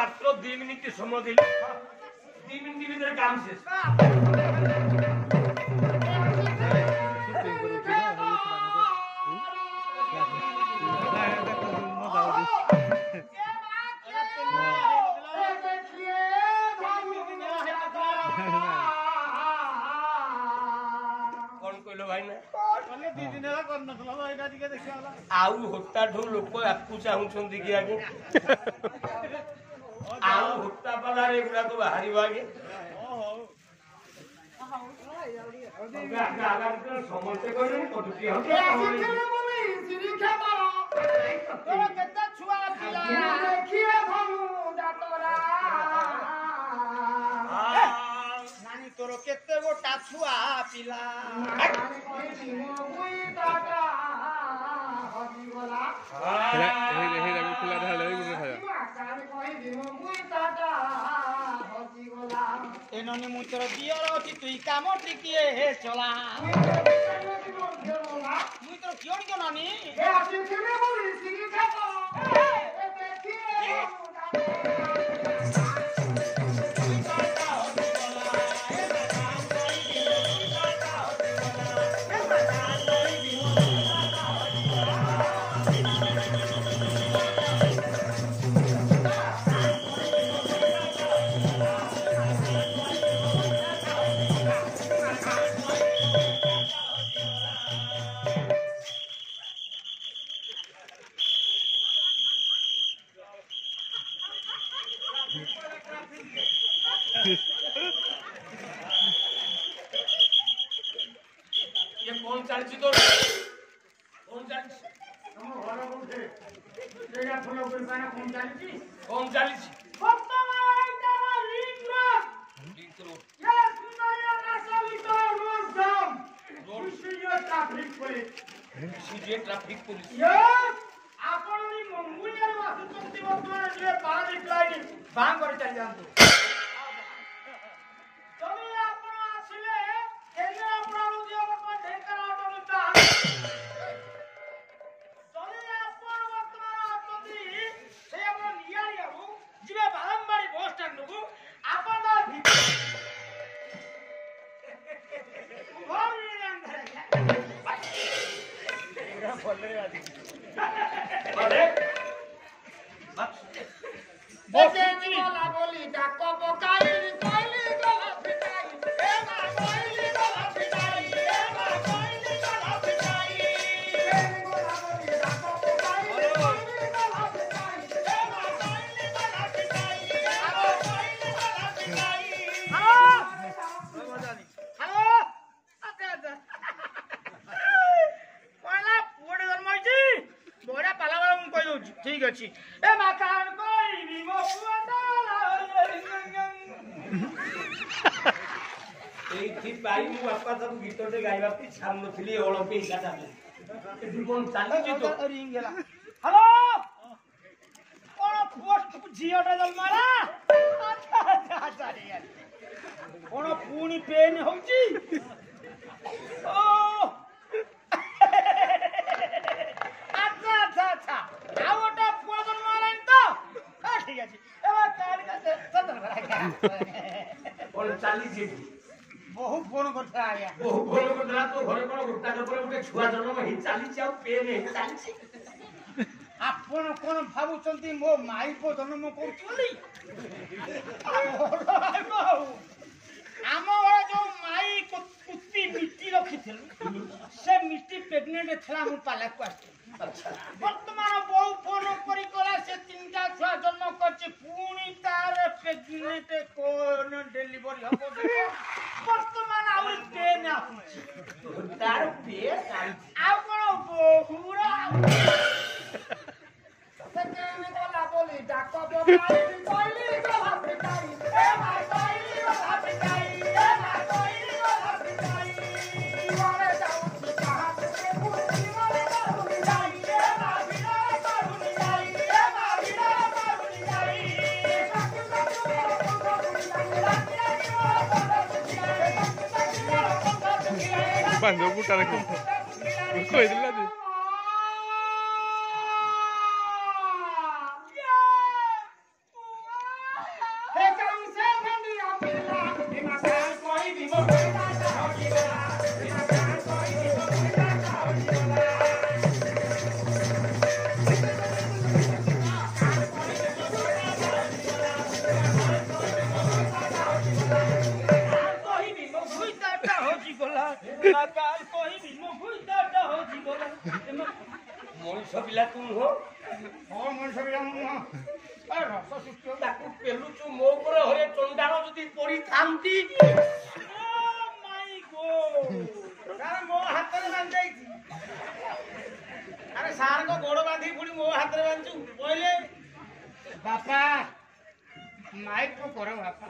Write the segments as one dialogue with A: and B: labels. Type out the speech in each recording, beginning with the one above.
A: মাত্র 2 মিনিট সময় দিল 2 মিনিট ভিতরে কাম শেষ आउ होता ढो लोक आपको चाहूछंती कि आगे आउ होता पला रे गुडा तो बाहरी बागे आगा समस्या कोने पटुती हो सिरी खेबारो तो केता छुआ पिला देखिए भनु जातरा नानी तोर केते गोटा छुआ पिला एननी मु तोर दियर अछि तुई काम टिकिए हे चला मु तोर कियोन के नानी ए आसी केने बोली सिगी खातो ए देखिए ट्रैफिक पुलिस आपणी मुंबईर वासुचंती वर्तमान जे पारादीप लाइन बांग कर चल जानतो तमे आपण आसिले केने आपण जे वर्तमान ढेकर आटनुता तमे आपण वर्तमान आतंती से आपण नियारियाबु जिबे बालंबाड़ी बस स्टैंड नु आपण दा उभर नी अंदर बोले आदि अरे बस जी वाला बोली डाको बकाई कोइली गला पिटाई ए मा कोइली गला पिटाई ए मा कोइली गला पिटाई ए वाला बोली डाको बकाई कोइली गला पिटाई ए मा कोइली गला पिटाई ए मा कोइली गला पिटाई हेलो मजानी हेलो अच्छा अच्छा बोरा पाला वाला मु कहि दउ ठीक अछि ए माकान कोइनी मो पुआता एथि पाई मु बापा सब गीतटे गाइबा पि छाम नथिली ओलंपिक गाता ए जीवन चाली जी तो रिंग गेला हेलो कोन पोस्ट जियोटा जल मारा अच्छा अच्छा रे यार कोन पूनी पेन होउची ओ आवटा पुआदन मारन तो ठीक अछि एबा काल का सदर करा बोल चाली जी बहुत फोन करता आया बहुत फोन करला तो घरे कोन गुट्टा के पर उठे छुआ जन्म हि चाली छी आ पेन हि चाली छी आपण कोन भाबुचंती मो माई को जन्म करचली आम जो माई कुत्ती मिट्टी रखिथिल से मिट्टी प्रेग्नेंट थला मु पाला को अच्छा वर्तमान बहु फोन करी कला से तीनटा छुआ जन्म करछि पुनी तार प्रेग्नेंट कोन डिलीवरी हबो वर्तमान आउ पेन आछि तार पेन आ कोन बहुरा सकेने कोला बोली डाको बोलाई कोइली गला पिटाई ए माय कोइली गला पिटाई ए माय कोइली गला पिटाई मारे जाऊ कहां से पूछी मारे करूनी जाई ए माय बिना करूनी जाई ए माय बिना करूनी जाई
B: Bando puta la cosa. उसको इधर ला दे।
C: ପିଲା ତୁ ନୁହଁ
A: ହଁ ମଣିଷ ବି ଜାଣୁନୁ ରସ ସୃଷ୍ଟି
C: ତାକୁ ପେଲୁଛୁ ମୋ ଉପରେ ହରେ ଚଣ୍ଡାଳ ଯଦି ପଡିଥାନ୍ତି
A: ମୋ ହାତରେ ବାନ୍ଧିଯାଇଛି ଆରେ ସାରଙ୍କ ଗୋଡ ବାନ୍ଧି ପୁଣି ମୋ ହାତରେ ବାନ୍ଧୁଛୁ କହିଲେ ବାପା ମାଇକ କର ବାପା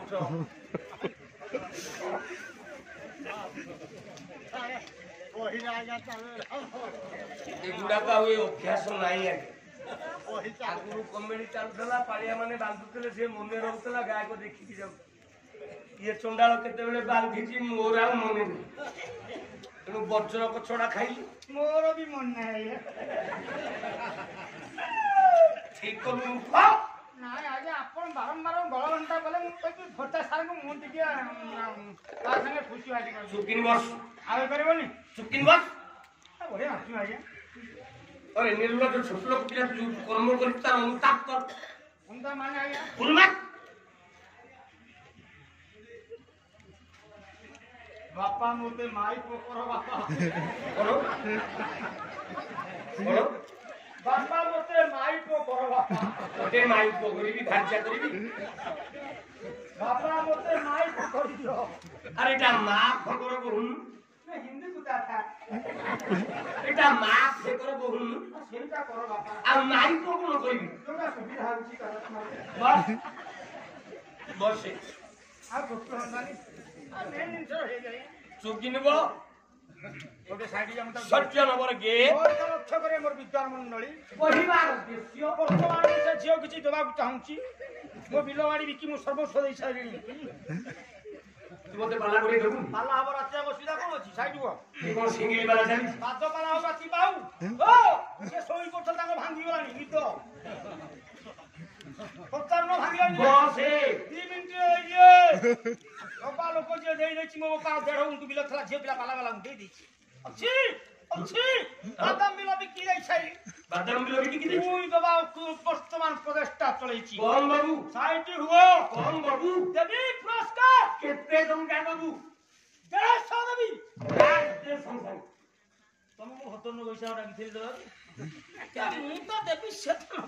C: ଏଗୁଡାକ ଆଉ ଏ ଅଭ୍ୟାସ ନାହିଁ ଆଜ୍ଞା ଆଗରୁ କମେଡି ଚାଲୁଥିଲା ପାଳିଆ ମାନେ ବାନ୍ଧୁଥିଲେ ସେ ମନେ ରହୁଥିଲା ଗାୟକ ଦେଖିକି ଯାଉ ଇଏ ଚଣ୍ଡାଳ କେତେବେଳେ ବାନ୍ଧିଛି ମୋର ଆଉ ମନେ ନାହିଁ ତେଣୁ ବଜ୍ର କଛଡା ଖାଇଲି
A: ମୋର ବି ମନେ ନାହିଁ
C: ଠିକ କଲୁ
A: ନାଇଁ ଆଜ୍ଞା ଆପଣ ବାରମ୍ବାର ଗଳଘଣ୍ଟା କଲେ ମୁଁ କହିବି ଭୋଟା ସାରଙ୍କୁ ମୁଁ ଟିକେ ତା ସାଙ୍ଗେ ଖୁସି ବାଜି କରିବି
C: ଚୁକିନି ବସ
A: ଆଉ ହେଇପାରିବନି
C: ଚୁକିନି ବସ
A: ବଢିଆ ନାଚୁ ଆଜ୍ଞା
C: अरे निर्लज छोट लोक पिला तू कर्म करी तार अनुताप कर
A: उनका माने आया
C: फुलमा
A: बापा मोते माई पोकर बापा
C: करो करो
A: बापा मोते माई पोकर बापा
C: ओटे माई पोकरी भी खर्चा करी
A: बापा मोते माई पोकर दियो
C: अरे ता मा पोकर बहुन
A: मैं हिंदी बुझा था
C: एटा मा पोकर बहुन
A: सेटा करो बापा
C: आ माई पोकर न करी
A: जोगा सुविधा होची करत
C: बस बस
A: आ डॉक्टर हंदानी आ मेन इंसर हे गई
C: चुकिनी बो
A: ओके साइड जाम त
C: सत्य नंबर गे
A: और लक्ष्य करे मोर विद्वान मंडली
C: परिवार उद्देश्य
A: वर्तमान से झियो किछि देबाक चाहूची मो बिलवाड़ी बिकी मो सर्वस्व देई सारिनी
C: तू मते पाला करे देबू
A: पाला हबर आचे सुविधा कोन अछि साइड गो
C: ई कोन सिंगली वाला जानी
A: बाज पाला होगा ती बाऊ ओ से सोई कोठ ताको भांगी गलानी नित पत्थर न भांगी गलानी
C: बस ए
A: 2 मिनिट ये बाबा लोक जे देई देछि मो पा देढ़ उंटु बिल थला जे पिला पाला वाला देई देछि अछि अछि बादाम बिल बिकी जाई छै
C: बादाम बिल बिकी दे
A: कोई बाबा वर्तमान प्रदेशटा चलैछि
C: कोन बाबू
A: साइड हुओ
C: कोन बाबू
A: देवी पुरस्कार
C: केते टंका बाबू
A: 150 देवी
C: दे संसार
A: तुम को हतन पैसा डाकिथिल दर क्या मु तो देवी सेत 100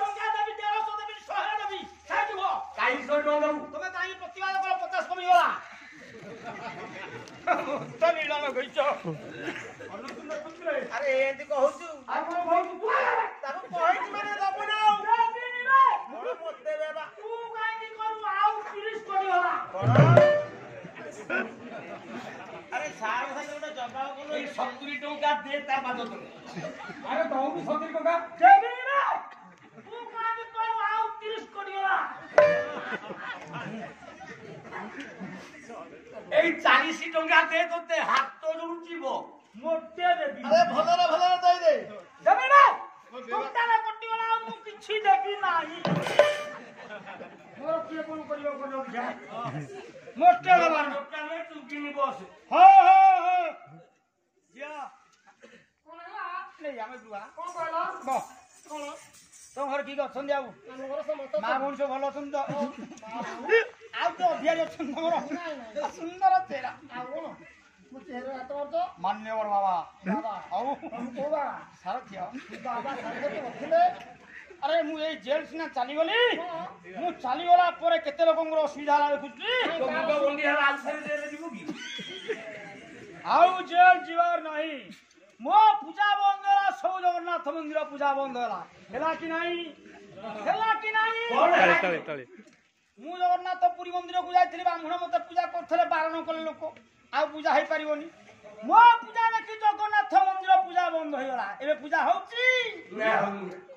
A: टंका देवी 150 देवी 100 देवी साइड हुओ
C: काई सो बाबू
A: तमे काई प्रतिवाद कर 50 कमी होला तो नीलाम गइछ अरे एंती कहउछु आ को बहुत ताको कहै माने दब ना मोर मते बेबा तू काई नि करू आउ 30 कोटी होला अरे सार भाई गोटे जवाब बोलो
C: ए 70 टंका दे ता बाद तो
A: अरे कहू 70 टंका देबी रे तू काई नि करू आउ 30 कोटी होला
C: এই 40 টঙ্কা দে তোতে হাত তো জুড়ছিবো
A: मोटे देबी
D: अरे भलरे दई दे
A: देबी रे टंका ना कोटी होला मु किछि देबी नाही मोर के कोन करियो कोन जा मोटे बाबा
C: দোকানে চুকিনি বস
A: हो जा कोन हला ले जामे दुआ कोन कहला बो कोन तो घर की गछन जाऊ
D: हमर समस्त
A: मा बोन से भलो छन तो आउ तो अभियान छन हमर सुंदर तेरा
D: आ कोन मु चेहरा हाथ तो
A: मान्यवर बाबा
D: बाबा
A: आउ
D: हम कोबा
A: सार थिया
D: बाबा सारे तो रखले
A: अरे मु ए जेल सिना चली गली मु चली गला परे केते लोकंगर असुविधा ला देखुची
C: তো মুগা বন্ডি হলা আলসারে দে দিব কি
A: आउ जेल जीवार नहीं मो पूजा बंद होला सब जगन्नाथ मंदिर पूजा बंद होला कि नहीं
C: কোন
B: ताले ताले ताले
A: मु जगन्नाथ पुरी मंदिर को जाइथिली ब्राह्मण मते पूजा करथले बारण कले लोक आ पूजा हेई परिबोनी मो पूजा देखि जगन्नाथ मंदिर पूजा बंद होइला एबे पूजा होउची
C: না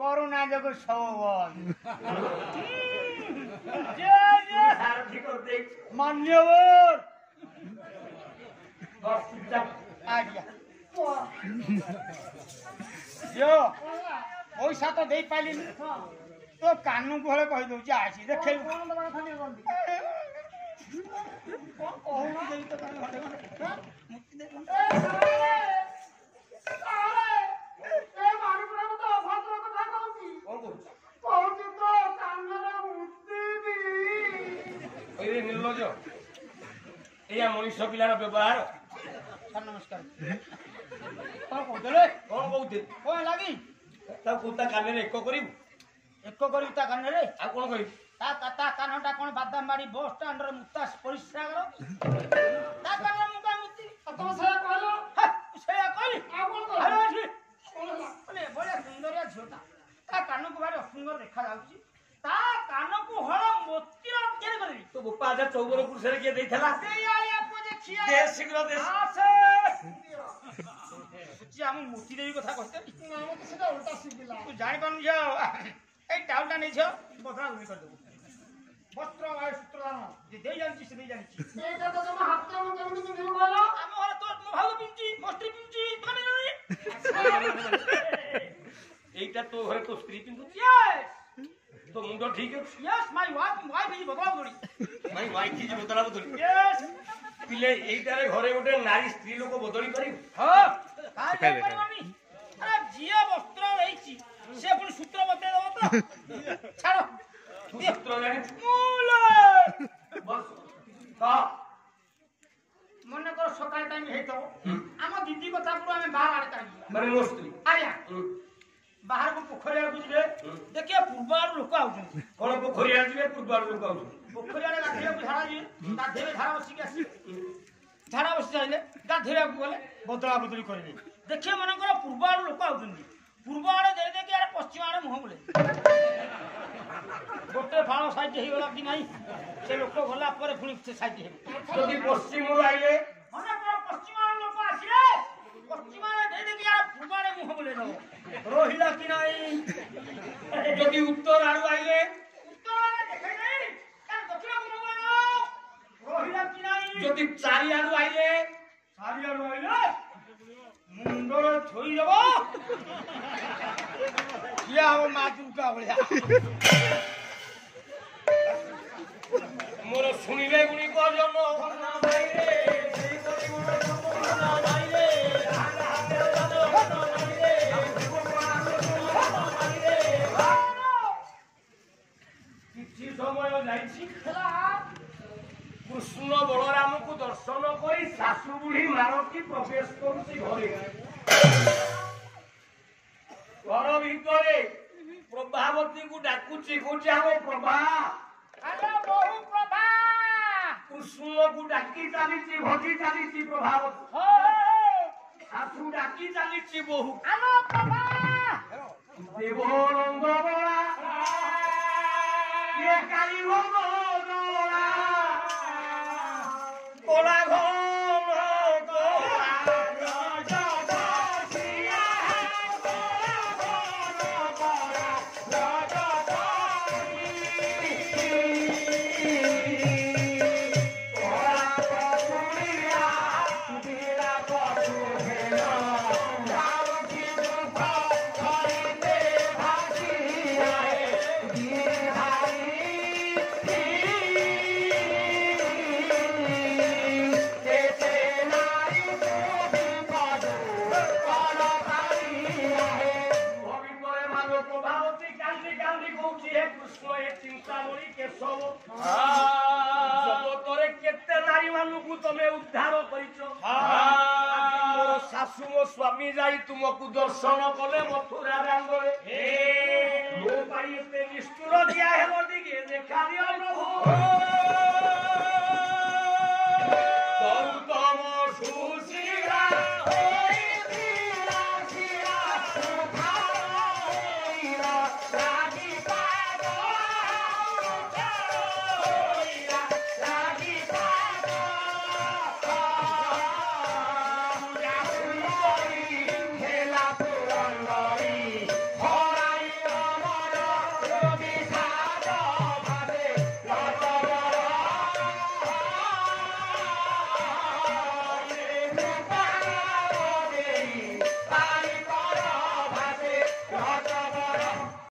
A: करुणा जग सब बंद जय जय
C: সার ঠিক করতে
A: मान्यवर
C: বস চুপচাপ
A: आ गया यो पैसा तो दे पाइली तो कानू को हले कहि दउची आसी देखे
D: कोन दबा खाने कोन
A: कहू देई तो कान घटे मुक्ति दे
D: ए मारू पुरा तो अभद्र কথা कहूची
C: কোন করছ
D: कहूची तो कानरा मुक्ति दी
C: ওই নির্লজ্জ এই মনুষ্য পিলার ব্যবহার
A: सर नमस्कार କଣ କହୁଥିଲେ
C: କଣ କହୁଥିଲି
A: କଣ ଲାଗି
C: ତାକୁ ତା କାନରେ ଏକ କରିବୁ
A: ଏକ କରିବୁ ତା କାନରେ
C: ଆଉ କଣ କରିବୁ
A: ତା କାନଟା କଣ ବାଦାମବାଡି ବସ୍ ଷ୍ଟାଣ୍ଡର ମୁତା ପରିସ୍ରାଗର ତା କାନରେ ମୁଁ କାଇଁ ମୁତି
D: ତମେ ସେଇଆ କହିଲ
A: ସେଇଆ କହିଲି
D: ଆଉ କଣ
A: ଆରେ
D: କହିଲ
A: ଅଛି
D: କଣ ହେଲା
A: ମାନେ ବଢିଆ ସୁନ୍ଦରିଆ ଝିଅଟା ତା କାନକୁ ଭାରି ଅସୁନ୍ଦର ଦେଖାଯାଉଛି ତା କାନକୁ ହଳ ମୋତିର ତିଆରି କରିବି
C: ତୋ ବୋପା ଆଜା ଚୌବନ ପୁରୁଷରେ କିଏ ଦେଇଥିଲା
A: ସେଇଆଳିଆ ପୁଅ ଦେଖିଆ
C: ଦେ ଶୀଘ୍ର ଦେ
A: ଆସେ ଆମ ମୋତି ଦେବୀ କଥା କହିତେ
D: ନା ମତେ ସେଟା ଉଲ୍ଟା ଶିଖିଲା
A: ତୁ ଜାଣିପାରୁନୁ ଝିଅ ଏଇ ଟାଉଲଟା ନେଇଝିଅ ବଦଳା ବଦଳି କରିଦେବୁ ବସ୍ତ୍ର ବାୟୁ ସୂତ୍ରଦାନ ଯେ ଦେଇ ଜାଣିଛି ସେ ଦେଇ ଜାଣିଛି
D: ଏଇଟା ତ ତମ ହାତରେ ମୁଁ କେମିତି ପିନ୍ଧିବି କହିଲ
A: ଆମ ଘରେ ତୋ ମୋ ଭାଉ ପିନ୍ଧୁଛି ମୋ ସ୍ତ୍ରୀ ପିନ୍ଧୁଛି ତମେ ଜାଣୁନି
C: এইটা তো হয় তো স্ত্রী পিন্ধুছি
A: Yes!
C: তো মুন্ড ঠিক আছে
A: Yes, my wife is বদলা বদলি
C: মাই ওয়াইফ কি বদলা বদলি
A: Yes!
C: পিলে এইটারে ঘরে গোটে নারী স্ত্রী লোক বদলি পারিব
A: হ্যাঁ কাই পারিবনি আরে জিয়া বস্ত্র রইছি সে পুনি সূত্র বদলে দেব তো ছাড়ো
C: সূত্র জানি
A: মুলে
C: বস কা
A: মনে কর সকাল টাইম হেইতো আম দিদি কথা পুরো আমি বাহার আড়ে টাইম
C: মানে মোর স্ত্রী
A: আয়া ବାହାରକୁ ପୋଖରୀ ଆଡ଼କୁ ଯିବେ ଦେଖିବେ ପୂର୍ବ ଆଡୁ ଲୋକ ଆଉଛନ୍ତି
C: কোন পোখরি আসবে পূর্বার লোক আউছে
A: ପୋଖରୀ ଆଡ଼େ ଗାଧେଇବାକୁ ଝାଡ଼ା ଯିବେ ଗାଧେଇବେ ଧାରା ବସିକି ଆସିବେ ଧାରା ବସି ଯାଇଲେ ଗାଧେଇବାକୁ ଗଲେ ବଦଳା ବଦଳି କରିବେ ଦେଖିବେ ମନେକର ପୂର୍ବ ଆଡୁ ଲୋକ ଆଉଛନ୍ତି ପୂର୍ବ ଆଡେ ଦେଇ ଦେଇକି ଆଡେ ପଶ୍ଚିମ ଆଡେ ମୁହଁ ବୁଲେ ଗୋଟେ ଫାଳ ସାଇଡ୍ ହେଇଗଲା କି ନାହିଁ ସେ ଲୋକ ଗଲା ପରେ ପୁଣି ସେ ସାଇଡ୍ ହେବେ
C: যদি পশ্চিম আইলে
A: ମନେକର ପଶ୍ଚିମ ଆଡୁ ଲୋକ ଆସିଲେ ପଶ୍ଚିମ ଆଡେ ଦେଇ ଦେଇକି ଆଡେ ପୂର୍ବ ଆଡେ ମୁହଁ ବୁଲେଇ ଦବ রহিলা কি নাই
C: যদি উত্তর আড়ু আইলে
A: উত্তরে দেখে নাই কারণ দক্ষিণ কোন বলে নাও রহিলা কি নাই
C: যদি চারি আড়ু আইলে
A: চারিয়াড়ু আইলে মুন্ডরে থই যাব কিয়া হব মা দুর্গা বলিয়া
C: মোর শুনিলে গুণী কজন না বাইরে সেই করি মোর না বাইরে কিছু সময় যাইছি কৃষ্ণ বলরামকে দর্শন করে শাশু বুড়ি মারতী প্রবেশ করছি ঘরে ঘর ভিতরে প্রভাবতীকে ডাকুছি কହୁଛି ଆମ প্রভা
A: আরে বহু প্রভা
C: কৃষ্ণକୁ ডাকি চালিছি ভজি চালিছি প্রভাবতী
A: হো
C: শাশু ডাকি চালিছি বহু
A: আলো প্রভা
C: দেবনন্দ বলা কে কালী বলা কোলা ঘন কোলা জগতরে কেতে নারী মানুষ তুমি উদ্ধার করিছ মোর শাশু মো স্বামী যাই তুমকু দর্শন কলে মথুরা রাঙ্গলে ମୋ ପାଇଁ ଏତେ ନିଷ୍ଠୁର ଦିଆ ହେବ ଟିକେ ଦେଖା ଦିଅ ପ୍ରଭୁ ଗୌତମ ସୁଶୀଳା Robi